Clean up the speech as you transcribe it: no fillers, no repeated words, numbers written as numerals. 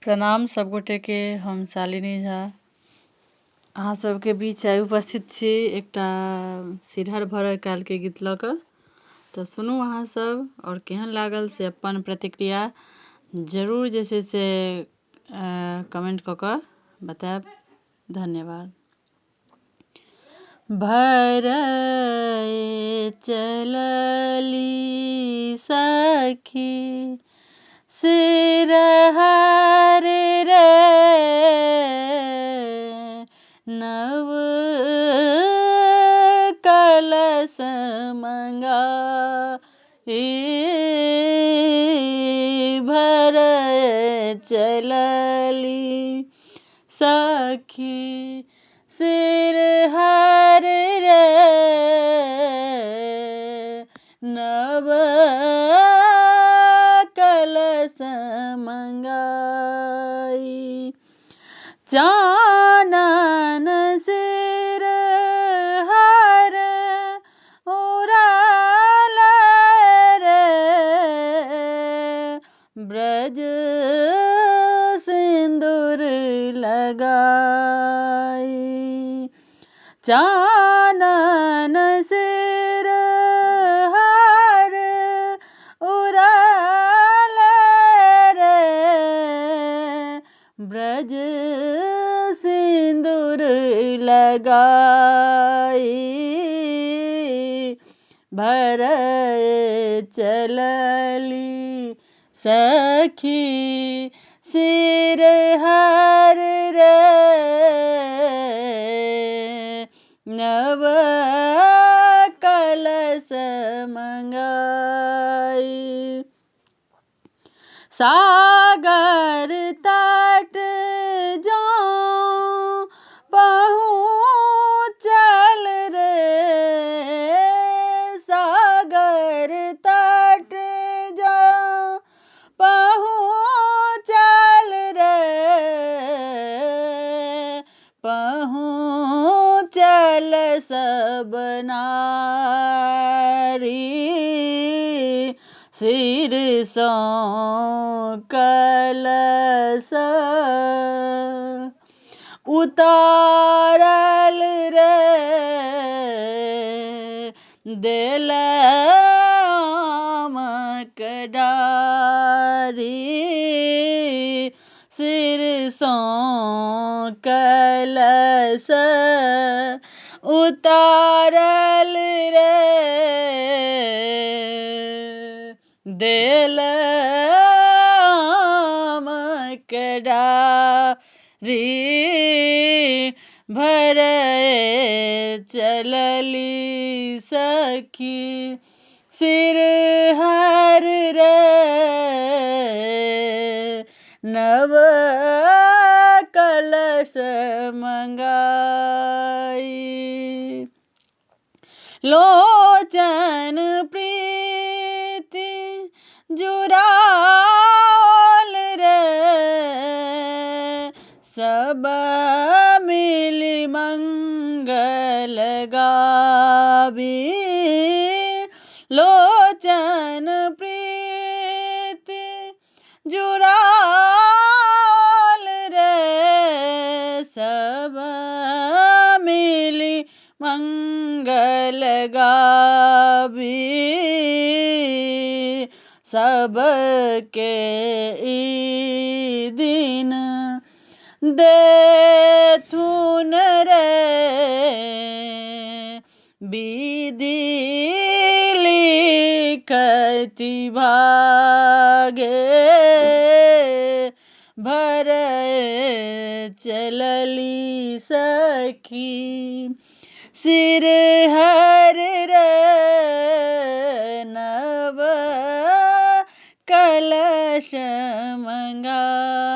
प्रणाम सब गोटे के। हम शालिनी झा अहाँ सबके बीच आइ उपस्थित छी एकटा सिरहर भरऽ काल के गीत लऽ कऽ। तऽ सुनू अहाँ सब और केहन लागल से अपन प्रतिक्रिया जरूर जे छै से कमेंट कऽ कऽ बताएब। धन्यवाद। भरए चलली सखी सिरहर रे नव कलश मंगाई भरए चलली सखी सिरहर रे नव कलश मंगाई चानन सिरहर उड़ाल रे ब्रज सिंदूर लगाई चानन सिरहर उड़ाल रे ब्रज सिंदूर लगाई भरए चलली सखी सिरहर रे नव कलश मंगाई सागर तट जो पहुँचल रे सागर तट जो पहुँचल रे पहुँचल सब नारी सिर सो कलश उतारल रे देल आमक डारी सिर सो कलश उतारल रे देल आमक डारी भरए चलली सखी सिरहर रे नव कलश मंगाई लोचन प्रीति जुड़ाल रे सब मिली मंगल गावी लोचन प्रीति जुड़ाल रे सब मिली मंगल गावी सबके ई दिन देथुन रे विधि लिखति भागे भरए चलली सखी सिरहर रे नव कलश मंगाई।